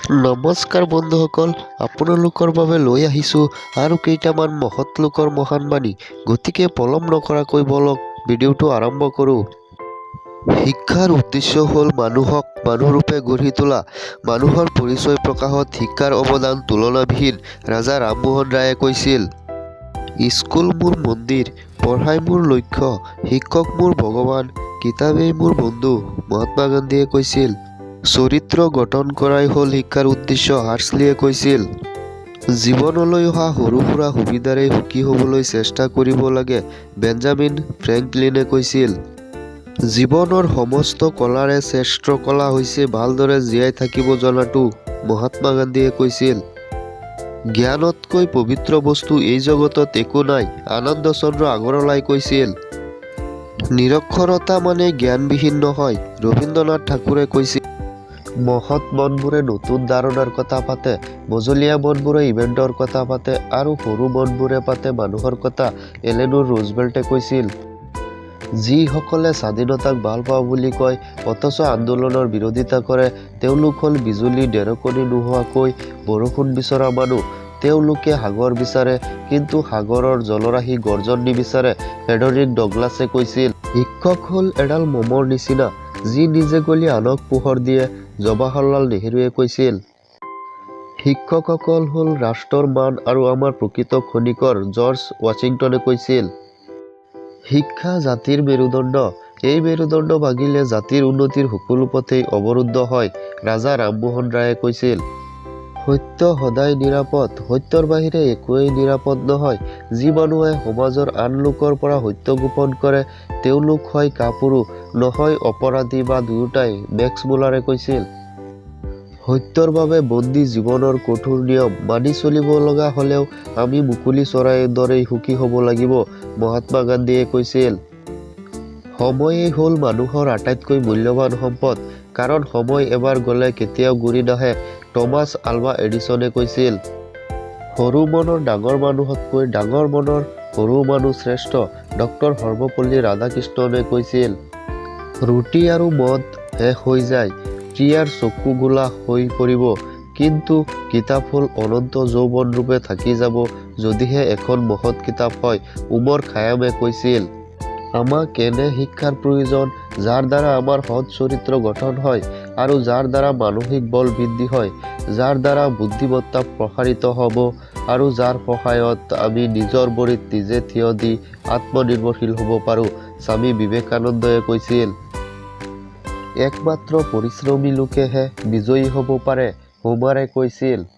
নমস্কাৰ বন্ধুসকল, আপোনালোকৰ বাবে লৈ আহিছোঁ আৰু কেইটামান মহৎ লোকৰ মহান বাণী। গতিকে পলম নকৰাকৈ বলক ভিডিঅ'টো আৰম্ভ কৰোঁ। শিক্ষাৰ উদ্দেশ্য হ'ল মানুহক মানুহৰূপে গঢ়ি তোলা। মানুহৰ পৰিচয় প্ৰকাশত শিক্ষাৰ অৱদান তুলনাবিহীন, ৰাজা ৰামমোহন ৰায়ে কৈছিল। স্কুল মোৰ মন্দিৰ, পঢ়াই মোৰ লক্ষ্য, শিক্ষক মোৰ ভগৱান, কিতাপেই মোৰ বন্ধু, মহাত্মা গান্ধীয়ে কৈছিল। চৰিত্ৰ গঠন কৰাই হ'ল শিক্ষাৰ উদ্দেশ্য, হাৰ্সলিয়ে কৈছিল। জীৱনলৈ অহা সৰু সুৰা সুবিধাৰে সুখী হ'বলৈ চেষ্টা কৰিব লাগে, বেঞ্জামিন ফ্ৰেংকলিনে কৈছিল। জীৱনৰ সমস্ত কলাৰে শ্ৰেষ্ঠ কলা হৈছে ভালদৰে জীয়াই থাকিব জনাটো, মহাত্মা গান্ধীয়ে কৈছিল। জ্ঞানতকৈ পবিত্ৰ বস্তু এই জগতত একো নাই, আনন্দ চন্দ্ৰ আগৰৱালাই কৈছিল। নিৰক্ষৰতা মানে জ্ঞানবিহীন নহয়, ৰবীন্দ্ৰনাথ ঠাকুৰে কৈছিল। মহৎ মনবোৰে নতুন ধাৰণাৰ কথা পাতে, মজলীয়া মনবোৰে ইভেণ্টৰ কথা পাতে আৰু সৰু মনবোৰে পাতে মানুহৰ কথা, এলেনোৰ ৰুজভেল্টে কৈছিল। যিসকলে স্বাধীনতাক ভাল পাওঁ বুলি কয় অথচ আন্দোলনৰ বিৰোধিতা কৰে, তেওঁলোক হ'ল বিজুলী ঢেৰেকনি নোহোৱাকৈ বৰষুণ বিচৰা মানুহ। তেওঁলোকে সাগৰ বিচাৰে, কিন্তু সাগৰৰ জলৰাশি গৰ্জন নিবিচাৰে, ফ্ৰেডৰিক ডগলাছে কৈছিল। শিক্ষক হ'ল এডাল মমৰ নিচিনা, যি নিজে গলি আনক পোহৰ দিয়ে, জৱাহৰলাল নেহৰুৱে কৈছিল। শিক্ষকসকল হ'ল ৰাষ্ট্ৰৰ মান আৰু আমাৰ প্ৰকৃত খনিকৰ, জৰ্জ ৱাশ্বিংটনে কৈছিল। শিক্ষা জাতিৰ মেৰুদণ্ড, এই মেৰুদণ্ড ভাঙিলে জাতিৰ উন্নতিৰ সকলো পথেই অৱৰুদ্ধ হয়, ৰাজা ৰামমোহন ৰায়ে কৈছিল। সত্য সদায় নিৰাপদ, সত্যৰ বাহিৰে একোৱেই নিৰাপদ নহয়। যি মানুহে সমাজৰ আন লোকৰ পৰা সত্য গোপন কৰে, তেওঁলোক হয় কাপুৰুষ, নহয় অপৰাধী বা দুয়োটাই, মেক্স মুলাৰে কৈছিল। সত্যৰ বাবে বন্দী জীৱনৰ কঠোৰ নিয়ম মানি চলিব লগা হ'লেও আমি মুকলি চৰাইৰ দৰেই সুখী হ'ব লাগিব, মহাত্মা গান্ধীয়ে কৈছিল। সময়েই হ'ল মানুহৰ আটাইতকৈ মূল্যৱান সম্পদ, কাৰণ সময় এবাৰ গ'লে কেতিয়াও ঘূৰি নাহে, টমাছ আলভা এডিছনে কৈছিল। সৰু মনৰ ডাঙৰ মানুহতকৈ ডাঙৰ মনৰ সৰু মানুহ শ্ৰেষ্ঠ, ডক্টৰ সৰ্বপল্লী ৰাধাকৃষ্ণনে কৈছিল। ৰুটি আৰু মদ শেষ হৈ যায়, ক্ৰিয়াৰ চকু গোলা হৈ পৰিব, কিন্তু কিতাপ হ'ল অনন্ত যৌৱন ৰূপে থাকি যাব যদিহে এখন মহৎ কিতাপ হয়, উমৰ খায়ামে কৈছিল। আমাক এনে শিক্ষাৰ প্ৰয়োজন যাৰ দ্বাৰা আমাৰ সৎ চৰিত্ৰ গঠন হয় আৰু যাৰ দ্বাৰা মানসিক বল বৃদ্ধি হয়, যাৰ দ্বাৰা বুদ্ধিমত্তা প্ৰসাৰিত হ'ব আৰু যাৰ সহায়ত আমি নিজৰ ভৰিত নিজে থিয় দি আত্মনিৰ্ভৰশীল হ'ব পাৰোঁ, স্বামী বিবেকানন্দই কৈছিল। একমাত্ৰ পৰিশ্ৰমী লোকেহে বিজয়ী হ'ব পাৰে, হোমাৰে কৈছিল।